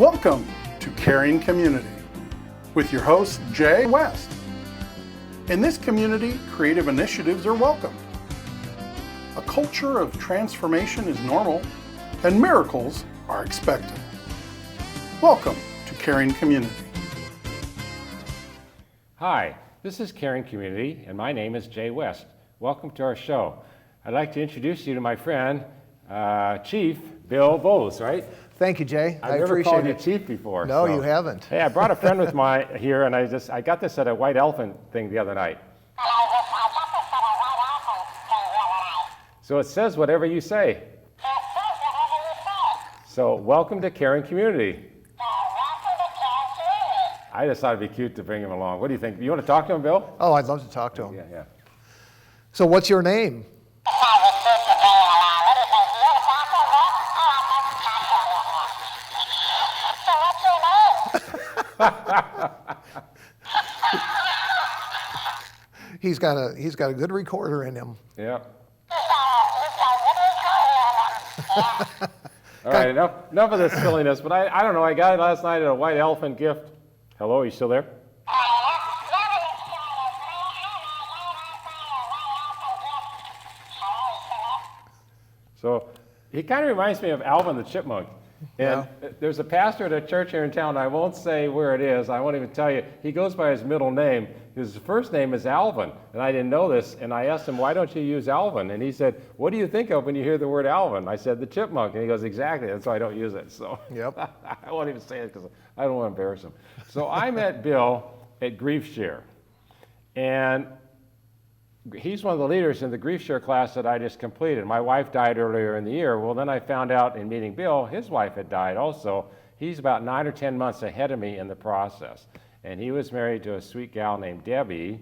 Welcome to Caring Community with your host, Jay West. In this community, creative initiatives are welcome. A culture of transformation is normal, and miracles are expected. Welcome to Caring Community. Hi, this is Caring Community, and my name is Jay West. Welcome to our show. I'd like to introduce you to my friend, Chief Bill Bowes, right? Thank you, Jay. I I've never appreciate called you it. Chief before. No, you haven't. Hey, I brought a friend with my here, and I got this at a White Elephant thing the other night. So it says whatever you say. So welcome to Caring Community. I just thought it'd be cute to bring him along. What do you think? You want to talk to him, Bill? Oh, I'd love to talk to him. Yeah. So what's your name? He's got a good recorder in him. Yeah. All right, enough of this silliness, but I don't know, I got it last night at a White Elephant gift. Hello, are you still there? So he kind of reminds me of Alvin the Chipmunk. And there's a pastor at a church here in town, I won't say where it is, I won't even tell you. He goes by his middle name. His first name is Alvin, and I didn't know this, and I asked him, why don't you use Alvin? And he said, what do you think of when you hear the word Alvin? I said, the chipmunk, and he goes, exactly, that's why I don't use it. So Yep. I won't even say it because I don't want to embarrass him. So I met Bill at Grief Share, and he's one of the leaders in the Grief Share class that I just completed. My wife died earlier in the year. Well, then I found out in meeting Bill, his wife had died also. He's about 9 or 10 months ahead of me in the process. And he was married to a sweet gal named Debbie,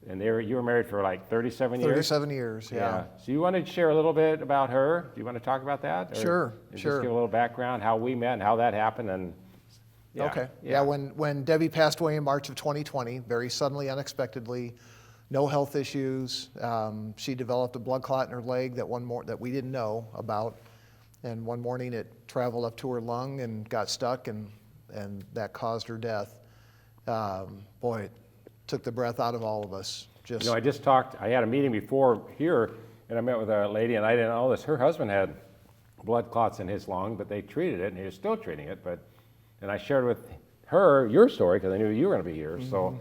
and you were married for like 37 years? 37 years, yeah. So you wanted to share a little bit about her? Do you want to talk about that? Or Sure. Just give a little background, how we met and how that happened, and yeah. Okay. Yeah, when Debbie passed away in March of 2020, very suddenly, unexpectedly, no health issues. She developed a blood clot in her leg that we didn't know about. And one morning it traveled up to her lung and got stuck, and that caused her death. Boy, it took the breath out of all of us. I had a meeting before here, and I met with a lady, and I didn't know this. Her husband had blood clots in his lung, but they treated it, and he was still treating it. And I shared with her your story, because I knew you were going to be here. Mm-hmm. So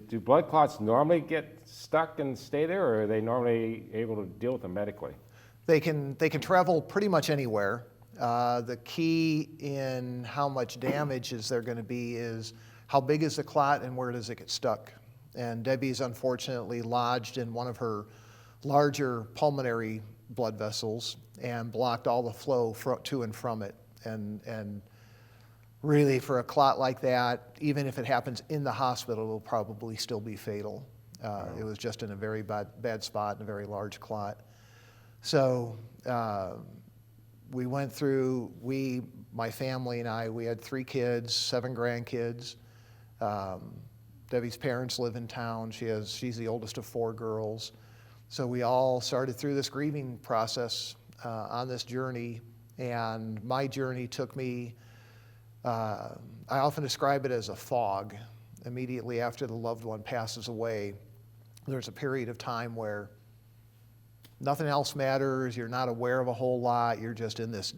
do blood clots normally get stuck and stay there, or are they normally able to deal with them medically? They can travel pretty much anywhere. The key in how much damage is there going to be is how big is the clot and where does it get stuck. And Debbie's unfortunately lodged in one of her larger pulmonary blood vessels and blocked all the flow to and from it. And really, for a clot like that, even if it happens in the hospital, it will probably still be fatal. It was just in a very bad spot and a very large clot. So we went through, my family and I, we had 3 kids, 7 grandkids. Debbie's parents live in town. She's the oldest of 4 girls. So we all started through this grieving process on this journey. And my journey took me, I often describe it as a fog. Immediately after the loved one passes away, there's a period of time where nothing else matters, you're not aware of a whole lot, you're just in this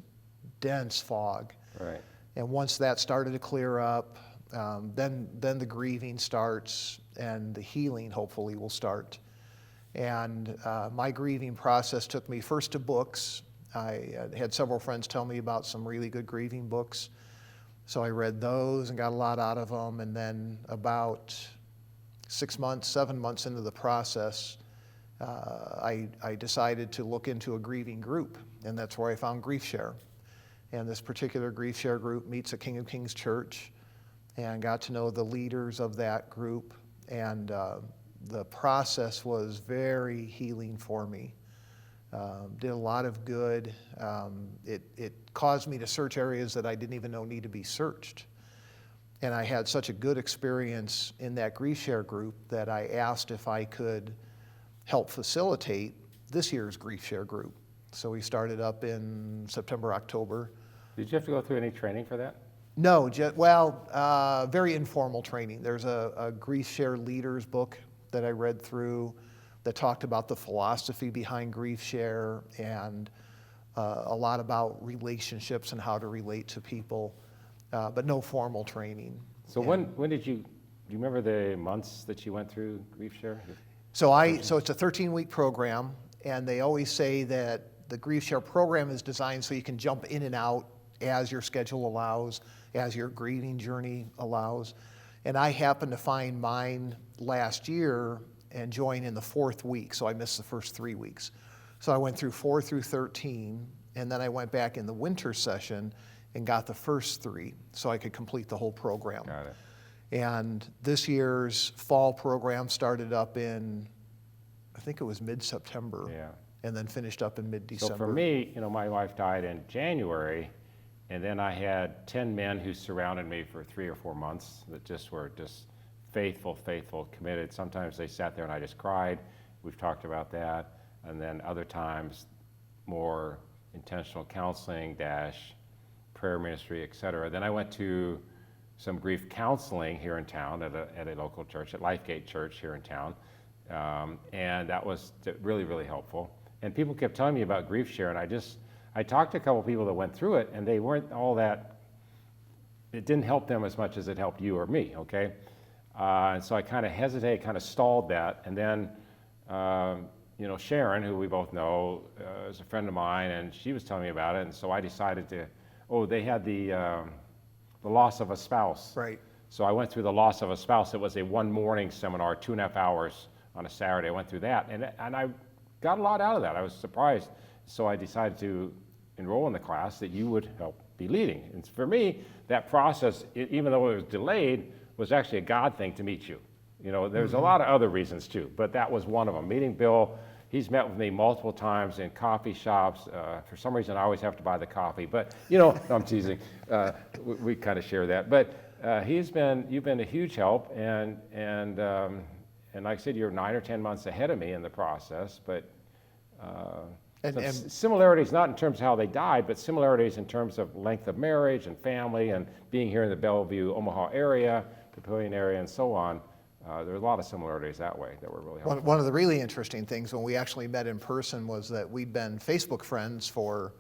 dense fog. Right. And once that started to clear up, then the grieving starts and the healing hopefully will start. And my grieving process took me first to books. I had several friends tell me about some really good grieving books. So I read those and got a lot out of them. And then about 7 months into the process, I decided to look into a grieving group, and that's where I found Grief Share. And this particular Grief Share group meets at King of Kings Church, and got to know the leaders of that group, and the process was very healing for me. Did a lot of good. It caused me to search areas that I didn't even know need to be searched. And I had such a good experience in that Grief Share group that I asked if I could help facilitate this year's Grief Share group. So we started up in September, October. Did you have to go through any training for that? No, very informal training. There's a Grief Share Leaders book that I read through that talked about the philosophy behind Grief Share and a lot about relationships and how to relate to people, but no formal training. So when did you, do you remember the months that you went through Grief Share? So it's a 13-week program, and they always say that the Grief Share program is designed so you can jump in and out as your schedule allows, as your grieving journey allows. And I happened to find mine last year and join in the 4th week, so I missed the first 3 weeks. So I went through 4 through 13, and then I went back in the winter session and got the first 3, so I could complete the whole program. Got it. And this year's fall program started up in, I think it was mid-September. Yeah. And then finished up in mid-December. So for me, my wife died in January, and then I had 10 men who surrounded me for 3 or 4 months that just were faithful, committed. Sometimes they sat there and I just cried. We've talked about that. And then other times, more intentional counseling, prayer ministry, et cetera. Then I went to some grief counseling here in town at a local church, at Lifegate Church here in town. And that was really, really helpful. And people kept telling me about Grief Share, and I talked to a couple people that went through it, and they weren't all that, it didn't help them as much as it helped you or me, okay? And so I kind of hesitated, kind of stalled that, and then, Sharon, who we both know, is a friend of mine, and she was telling me about it, and so I decided they had the loss of a spouse. Right. So I went through the loss of a spouse. It was a one morning seminar, 2.5 hours on a Saturday. I went through that, and I got a lot out of that. I was surprised. So I decided to enroll in the class that you would help be leading. And for me, that process, even though it was delayed, was actually a God thing to meet you. There's a lot of other reasons too, but that was one of them. Meeting Bill, he's met with me multiple times in coffee shops. For some reason, I always have to buy the coffee, but no, I'm teasing. We kind of share that. But you've been a huge help, and like I said, you're 9 or 10 months ahead of me in the process, but similarities, not in terms of how they died, but similarities in terms of length of marriage and family and being here in the Bellevue, Omaha area, Papillion area, and so on. There are a lot of similarities that way that were really helpful. One of the really interesting things when we actually met in person was that we'd been Facebook friends for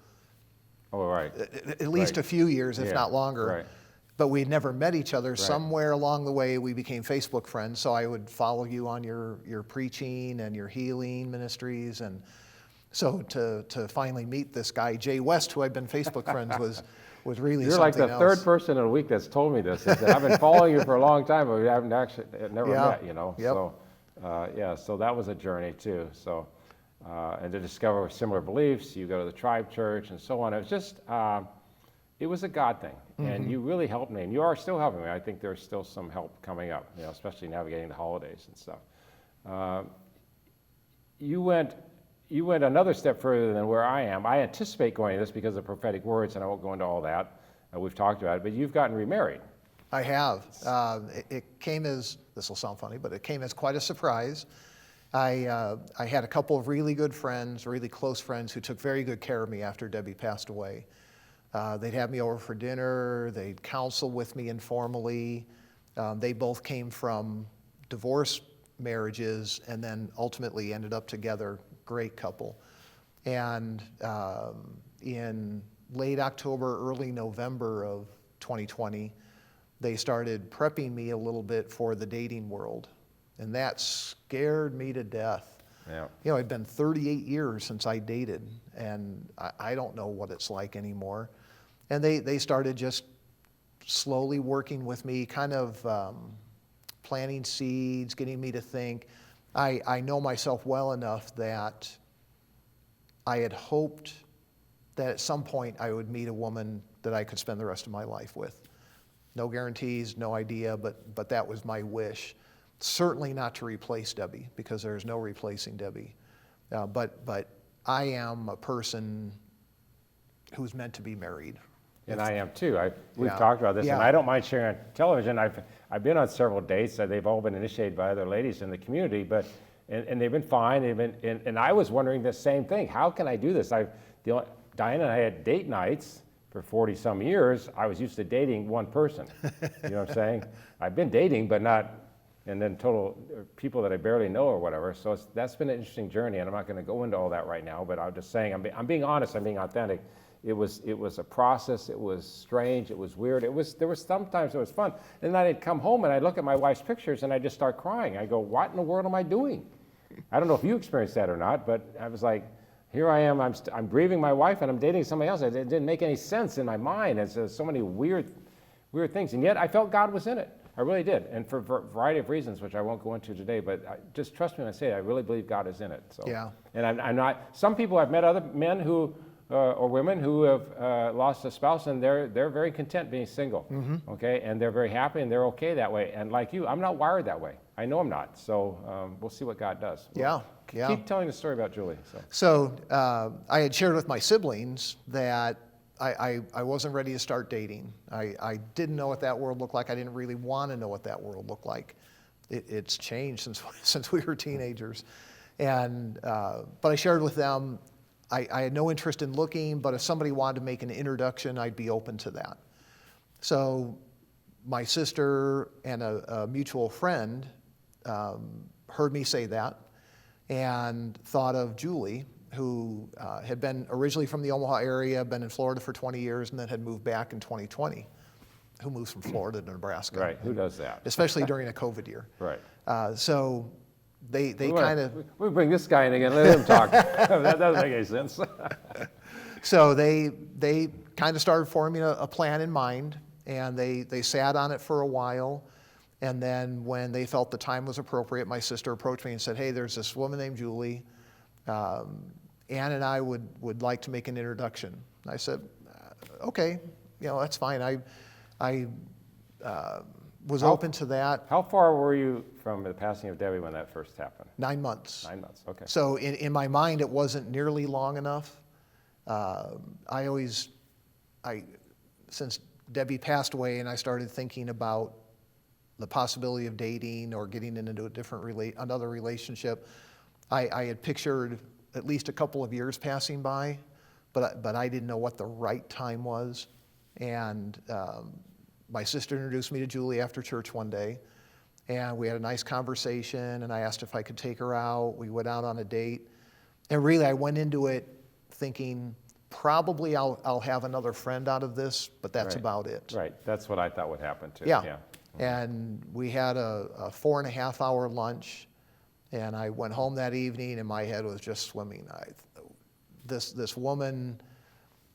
at least a few years, if not longer. Right. But we'd never met each other. Right. Somewhere along the way, we became Facebook friends. So I would follow you on your preaching and your healing ministries. And so to finally meet this guy, Jay West, who I'd been Facebook friends was really You're something like the else. third person in a week that's told me this. I've been following you for a long time, but we haven't actually never met, Yep. So that was a journey too. So, and to discover similar beliefs, you go to the Tribe Church and so on. It was just, it was a God thing. And you really helped me, and you are still helping me. I think there's still some help coming up, especially navigating the holidays and stuff. You went another step further than where I am. I anticipate going to this because of prophetic words, and I won't go into all that. We've talked about it, but you've gotten remarried. I have. It came as, this will sound funny, but it came as quite a surprise. I had a couple of really good friends, really close friends, who took very good care of me after Debbie passed away. They'd have me over for dinner. They'd counsel with me informally. They both came from divorce marriages and then ultimately ended up together. Great couple. And in late October, early November of 2020, they started prepping me a little bit for the dating world. And that scared me to death. Yeah. It'd been 38 years since I dated, and I don't know what it's like anymore. And they started just slowly working with me, kind of planting seeds, getting me to think. I know myself well enough that I had hoped that at some point I would meet a woman that I could spend the rest of my life with. No guarantees, no idea, but that was my wish. Certainly not to replace Debbie, because there's no replacing Debbie. But I am a person who's meant to be married. And I am too. We've talked about this, and I don't mind sharing on television. I've been on several dates. They've all been initiated by other ladies in the community, and they've been fine. And I was wondering the same thing. How can I do this? Diana and I had date nights, for 40 some years, I was used to dating one person. You know what I'm saying? I've been dating, but not, and then total people that I barely know or whatever. So that's been an interesting journey, and I'm not going to go into all that right now. But I'm just saying, I'm being honest. I'm being authentic. It was a process. It was strange. It was weird. There was sometimes it was fun. And then I'd come home and I'd look at my wife's pictures and I just start crying. I go, what in the world am I doing? I don't know if you experienced that or not, but I was like, here I am. I'm grieving my wife and I'm dating somebody else. It didn't make any sense in my mind. It's so many weird things, and yet I felt God was in it. I really did, and for a variety of reasons, which I won't go into today, but just trust me when I say it, I really believe God is in it. So, Yeah. And I'm not, some people, I've met other men who, or women who have lost a spouse, and they're very content being single, okay? And they're very happy, and they're okay that way. And like you, I'm not wired that way. I know I'm not, so we'll see what God does. Yeah, yeah. Keep telling the story about Julie. So I had shared with my siblings that I wasn't ready to start dating. I didn't know what that world looked like. I didn't really want to know what that world looked like. It's changed since we were teenagers. And but I shared with them, I had no interest in looking, but if somebody wanted to make an introduction, I'd be open to that. So my sister and a mutual friend heard me say that and thought of Julie, who had been originally from the Omaha area, been in Florida for 20 years, and then had moved back in 2020. Who moves from Florida to Nebraska? Right, who does that? Especially during a COVID year. Right. So they kind of... We bring this guy in again, let him talk. That doesn't make any sense. So they kind of started forming a plan in mind, and they sat on it for a while. And then when they felt the time was appropriate, my sister approached me and said, hey, there's this woman named Julie. Ann and I would like to make an introduction. And I said, okay, that's fine. I was open to that. How far were you from the passing of Debbie when that first happened? 9 months. 9 months, okay. So in my mind, it wasn't nearly long enough. Since Debbie passed away and I started thinking about the possibility of dating or getting into another relationship, I had pictured at least a couple of years passing by, but I didn't know what the right time was. And my sister introduced me to Julie after church one day, and we had a nice conversation, and I asked if I could take her out. We went out on a date, and really I went into it thinking probably I'll have another friend out of this, but that's about it. Right, that's what I thought would happen too. Yeah. And we had a 4.5-hour lunch, and I went home that evening and my head was just swimming. This woman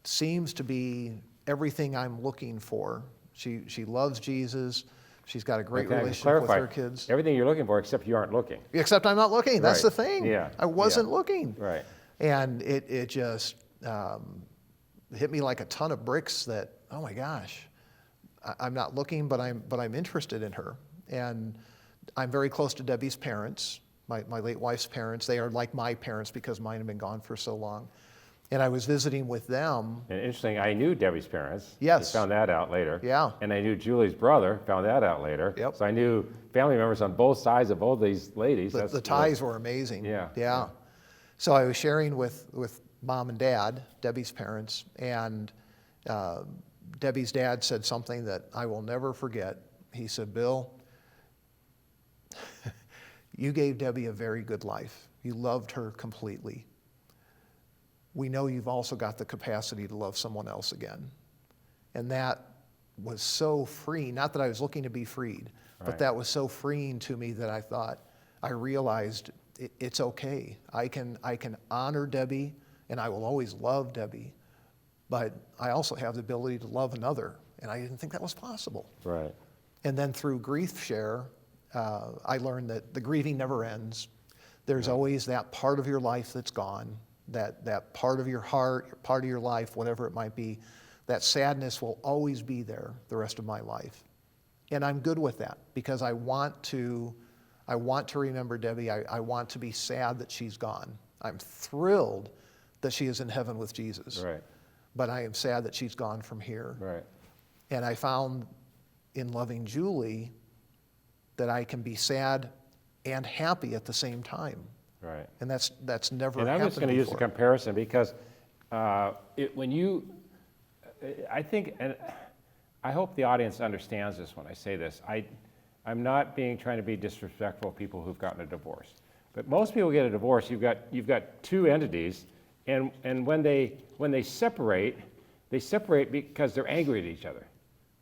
seems to be everything I'm looking for. She loves Jesus. She's got a great relationship with her kids. Everything you're looking for, except you aren't looking. Except I'm not looking. That's the thing. Yeah. I wasn't looking. Right. And it just hit me like a ton of bricks that, oh my gosh, I'm not looking, but I'm interested in her. And I'm very close to Debbie's parents, my late wife's parents. They are like my parents because mine have been gone for so long. And I was visiting with them. And interesting, I knew Debbie's parents. Yes. I found that out later. Yeah. And I knew Julie's brother, found that out later. Yep. So I knew family members on both sides of both these ladies. The ties were amazing. Yeah. So I was sharing with Mom and Dad, Debbie's parents, and Debbie's dad said something that I will never forget. He said, Bill, you gave Debbie a very good life. You loved her completely. We know you've also got the capacity to love someone else again. And that was so freeing. Not that I was looking to be freed, but that was so freeing to me that I realized it's okay. I can honor Debbie, and I will always love Debbie, but I also have the ability to love another, and I didn't think that was possible. Right. And then through Grief Share, I learned that the grieving never ends. There's always that part of your life that's gone, that part of your heart, part of your life, whatever it might be. That sadness will always be there the rest of my life. And I'm good with that because I want to remember Debbie. I want to be sad that she's gone. I'm thrilled that she is in heaven with Jesus. Right. But I am sad that she's gone from here. Right. And I found in loving Julie that I can be sad and happy at the same time. Right. And that's never And happened I'm just going to use a before. comparison because I think, and I hope the audience understands this when I say this. I'm not trying to be disrespectful of people who've gotten a divorce. But most people get a divorce, you've got two entities, and when they separate because they're angry at each other.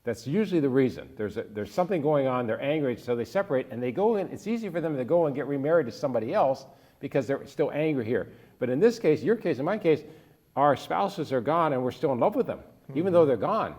That's usually the reason. There's something going on, they're angry, so they separate, and they go in. It's easy for them to go and get remarried to somebody else because they're still angry here. But in this case, your case, in my case, our spouses are gone and we're still in love with them, even though they're gone.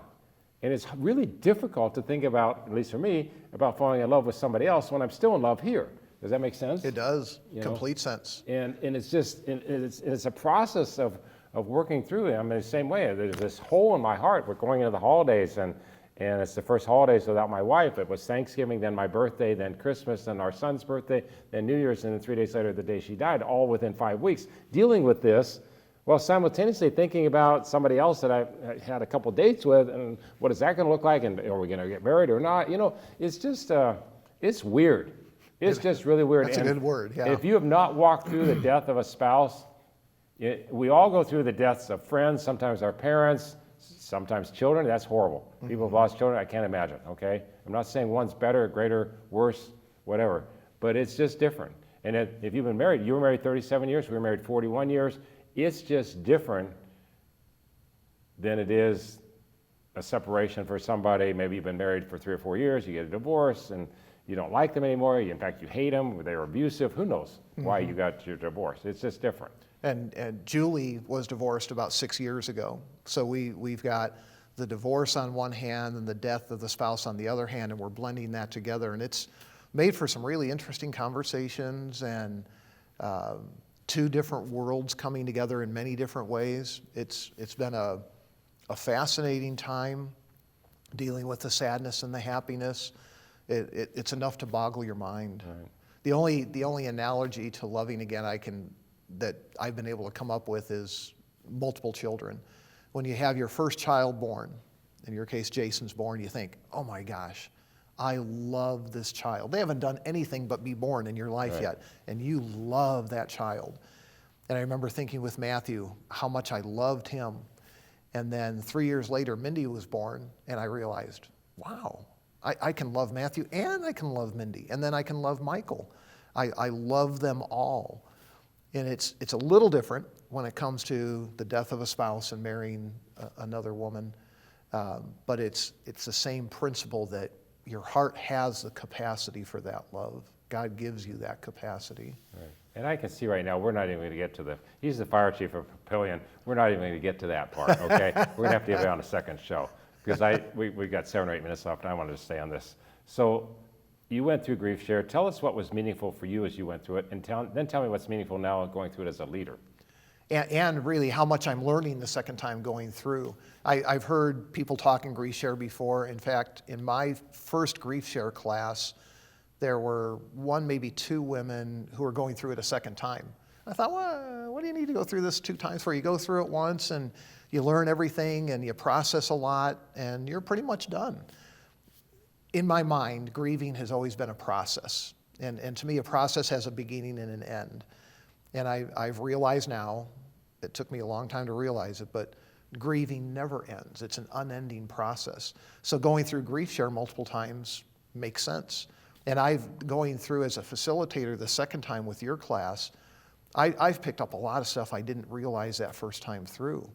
And it's really difficult to think about, at least for me, about falling in love with somebody else when I'm still in love here. Does that make sense? It does. You know? Complete sense. And it's just, it's a process of working through it. I mean, the same way, there's this hole in my heart. We're going into the holidays, and it's the first holidays without my wife. It was Thanksgiving, then my birthday, then Christmas, then our son's birthday, then New Year's, and then 3 days later, the day she died, all within 5 weeks. Dealing with this, while simultaneously thinking about somebody else that I had a couple dates with, and what is that going to look like, and are we going to get married or not? You know, it's just, it's weird. It's just really weird. That's a good word, yeah. If you have not walked through the death of a spouse, we all go through the deaths of friends, sometimes our parents, sometimes children. That's horrible. People have lost children, I can't imagine, okay? I'm not saying one's better, greater, worse, whatever, but it's just different. And if you've been married, you were married 37 years, we were married 41 years, it's just different than it is a separation for somebody. Maybe you've been married for 3 or 4 years, you get a divorce, and you don't like them anymore. In fact, you hate them, they were abusive. Who knows why you got your divorce? It's just different. And Julie was divorced about 6 years ago. So we've got the divorce on one hand and the death of the spouse on the other hand, and we're blending that together. And it's made for some really interesting conversations and two different worlds coming together in many different ways. It's been a fascinating time dealing with the sadness and the happiness. It's enough to boggle your mind. Right. The only analogy to loving again that I've been able to come up with is multiple children. When you have your first child born, in your case Jason's born, you think, oh my gosh, I love this child. They haven't done anything but be born in your life yet, and you love that child. And I remember thinking with Matthew how much I loved him. And then 3 years later, Mindy was born, and I realized, wow, I can love Matthew and I can love Mindy, and then I can love Michael. I love them all. And it's a little different when it comes to the death of a spouse and marrying another woman, but it's the same principle that your heart has the capacity for that love. God gives you that capacity. Right. And I can see right now, we're not even going to get to he's the fire chief of Papillion, we're not even going to get to that part, okay? We're going to have to get it on a second show, because we got 7 or 8 minutes left, and I wanted to stay on this. So you went through Grief Share. Tell us what was meaningful for you as you went through it, and then tell me what's meaningful now going through it as a leader. And really how much I'm learning the second time going through. I've heard people talk in Grief Share before. In fact, in my first Grief Share class, there were 1, maybe 2 women who were going through it a second time. I thought, well, what do you need to go through this 2 times for? You go through it once and you learn everything and you process a lot and you're pretty much done. In my mind, grieving has always been a process. And to me, a process has a beginning and an end. And I've realized now, it took me a long time to realize it, but grieving never ends. It's an unending process. So going through Grief Share multiple times makes sense. And going through as a facilitator the second time with your class, I've picked up a lot of stuff I didn't realize that first time through.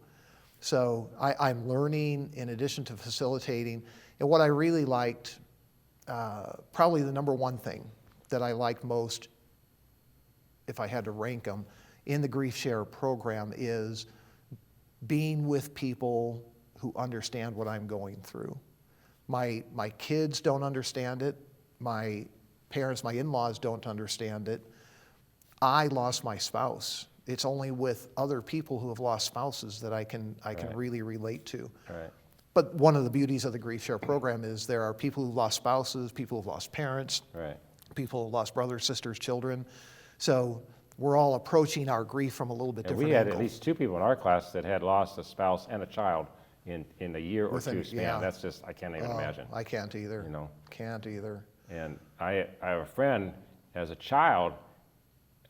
So I'm learning in addition to facilitating. And what I really liked, probably the number one thing that I liked most, if I had to rank them, in the Grief Share program is being with people who understand what I'm going through. My kids don't understand it. My parents, my in-laws don't understand it. I lost my spouse. It's only with other people who have lost spouses that I can really relate to. Right. But one of the beauties of the Grief Share program is there are people who've lost spouses, people who've lost parents, people who've lost brothers, sisters, children. So we're all approaching our grief from a little bit different angle. We had at least 2 people in our class that had lost a spouse and a child in a year or 2 span. Yeah. That's just, I can't even imagine. I can't either. You know? Can't either. And I have a friend, as a child,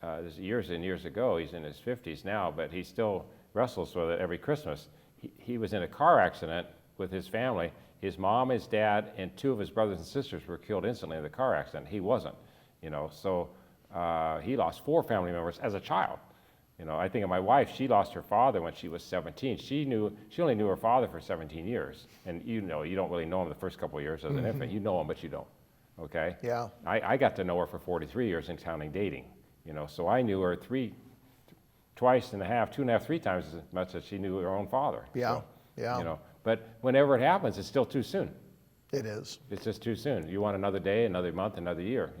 this is years and years ago, he's in his 50s now, but he still wrestles with it every Christmas. He was in a car accident with his family. His mom, his dad, and 2 of his brothers and sisters were killed instantly in the car accident. He wasn't, so he lost 4 family members as a child. I think of my wife, she lost her father when she was 17. She only knew her father for 17 years. And you don't really know him the first couple of years as an infant. You know him, but you don't, okay? Yeah. I got to know her for 43 years in counting dating, so I knew her twice and a half, 2.5, 3 times as much as she knew her own father. Yeah, So, yeah. But whenever it happens, it's still too soon. It is. It's just too soon. You want another day, another month, another year,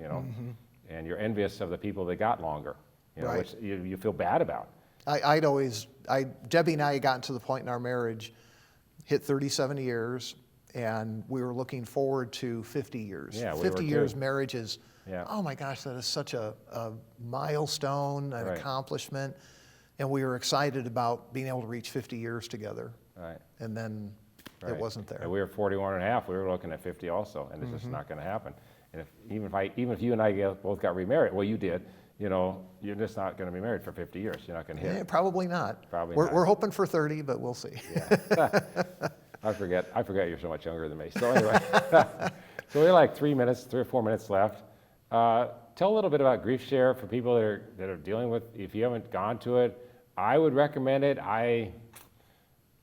and you're envious of the people that got longer, Right. which you feel bad about. Debbie and I had gotten to the point in our marriage, hit 37 years, and we were looking forward to 50 years. Yeah, we 50 were years too. marriage is, Yeah. oh my gosh, that is such a milestone, an Right. accomplishment. And we were excited about being able to reach 50 years together. Right. And then Right. it wasn't there. And we were 41 and a half. We were looking at 50 also, and it's just not going to happen. And even if you and I both got remarried, well, you did, you're just not going to be married for 50 years. You're not going to hit it. Probably not. Probably we're, not. We're hoping for 30, but we'll see. I forget you're so much younger than me. So anyway, so we have like 3 or 4 minutes left. Tell a little bit about Grief Share for people that are dealing with, if you haven't gone to it, I would recommend it.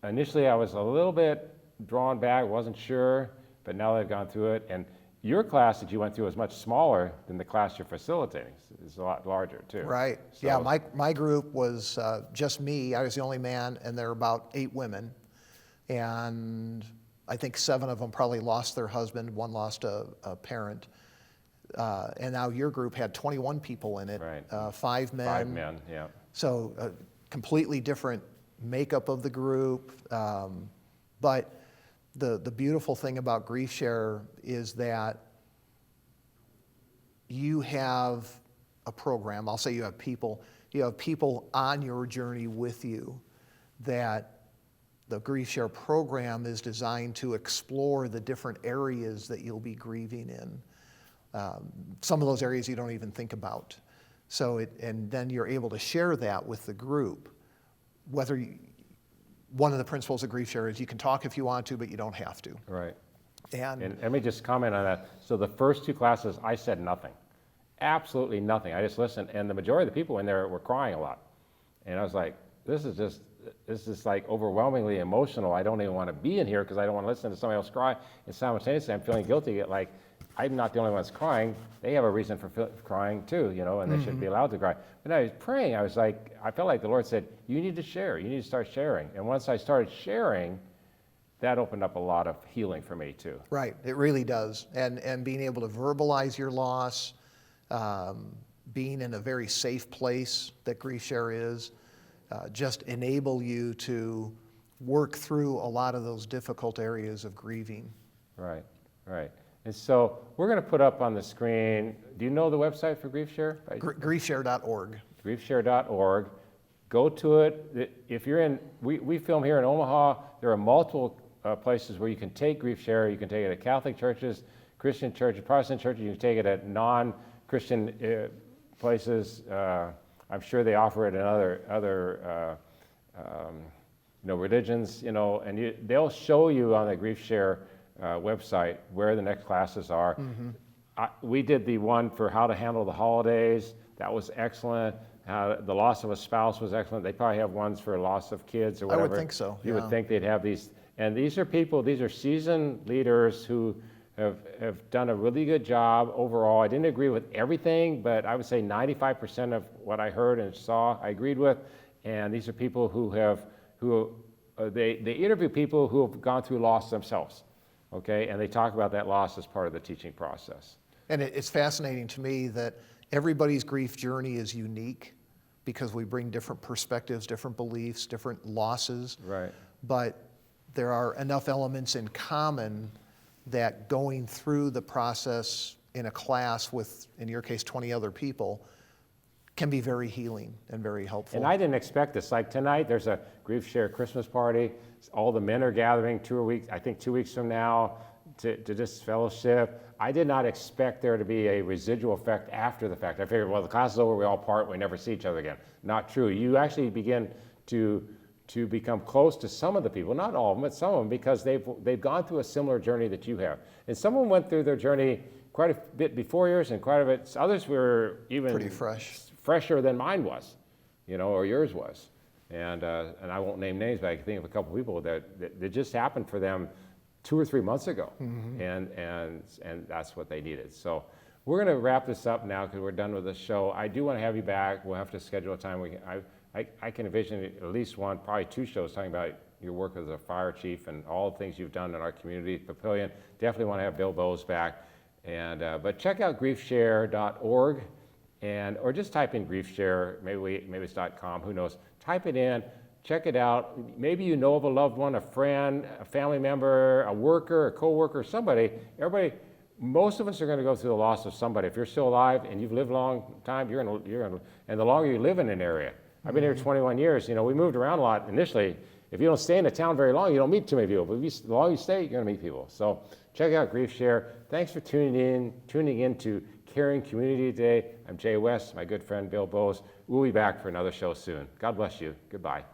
Initially I was a little bit drawn back, wasn't sure, but now that I've gone through it, and your class that you went through is much smaller than the class you're facilitating. It's a lot larger too. Right. So- Yeah, my group was just me. I was the only man, and there were about 8 women. And I think 7 of them probably lost their husband, 1 lost a parent. And now your group had 21 people in it, Right. 5 men. 5 men, yeah. So a completely different makeup of the group. But the beautiful thing about Grief Share is that you have a program. I'll say you have people on your journey with you, that the Grief Share program is designed to explore the different areas that you'll be grieving in. Some of those areas you don't even think about. And then you're able to share that with the group. One of the principles of Grief Share is you can talk if you want to, but you don't have to. Right. And let me just comment on that. So the first 2 classes, I said nothing. Absolutely nothing. I just listened, and the majority of the people in there were crying a lot. And I was like, this is like overwhelmingly emotional. I don't even want to be in here because I don't want to listen to somebody else cry. And simultaneously, I'm feeling guilty, like I'm not the only one that's crying. They have a reason for crying too, and they should be allowed to cry. But I was praying. I felt like the Lord said, you need to share. You need to start sharing. And once I started sharing, that opened up a lot of healing for me too. right, it really does. And being able to verbalize your loss, being in a very safe place that Grief Share is, just enable you to work through a lot of those difficult areas of grieving. Right, right. And so we're going to put up on the screen, do you know the website for Grief Share? Griefshare.org. Griefshare.org. Go to it. If you're we film here in Omaha. There are multiple places where you can take Grief Share. You can take it at Catholic churches, Christian churches, Protestant churches. You can take it at non-Christian places. I'm sure they offer it in other religions, and they'll show you on the Grief Share website where the next classes are. We did the one for how to handle the holidays. That was excellent. The loss of a spouse was excellent. They probably have ones for loss of kids or whatever. I would think so. You yeah. would think they'd have these. And these are seasoned leaders who have done a really good job overall. I didn't agree with everything, but I would say 95% of what I heard and saw I agreed with. And these are people they interview people who have gone through loss themselves, okay? And they talk about that loss as part of the teaching process. And it's fascinating to me that everybody's grief journey is unique because we bring different perspectives, different beliefs, different losses. Right. But there are enough elements in common that going through the process in a class with, in your case, 20 other people, can be very healing and very helpful. And I didn't expect this. Like tonight, there's a Grief Share Christmas party. All the men are gathering 2 weeks from now to just fellowship. I did not expect there to be a residual effect after the fact. I figured, well, the class is over, we all part, we never see each other again. Not true. You actually begin to to become close to some of the people, not all of them, but some of them, because they've gone through a similar journey that you have. And some of them went through their journey quite a bit before yours, and quite a bit, others were even Pretty fresh. fresher than mine was, or yours was. And I won't name names, but I can think of a couple people that just happened for them 2 or 3 months ago, and that's what they needed. So we're going to wrap this up now because we're done with the show. I do want to have you back. We'll have to schedule a time. I can envision at least one, probably 2 shows talking about your work as a fire chief and all the things you've done in our community. Papillion, definitely want to have Bill Bowes back. But check out griefshare.org, or just type in griefshare, maybe it's .com, who knows. Type it in, check it out. Maybe you know of a loved one, a friend, a family member, a worker, a co-worker, somebody. Most of us are going to go through the loss of somebody. If you're still alive and you've lived a long time, and the longer you live in an area. I've been here 21 years. We moved around a lot initially. If you don't stay in a town very long, you don't meet too many people. But the longer you stay, you're going to meet people. So check out GriefShare. Thanks for tuning in to Caring Community today. I'm Jay West, my good friend Bill Bowes. We'll be back for another show soon. God bless you. Goodbye.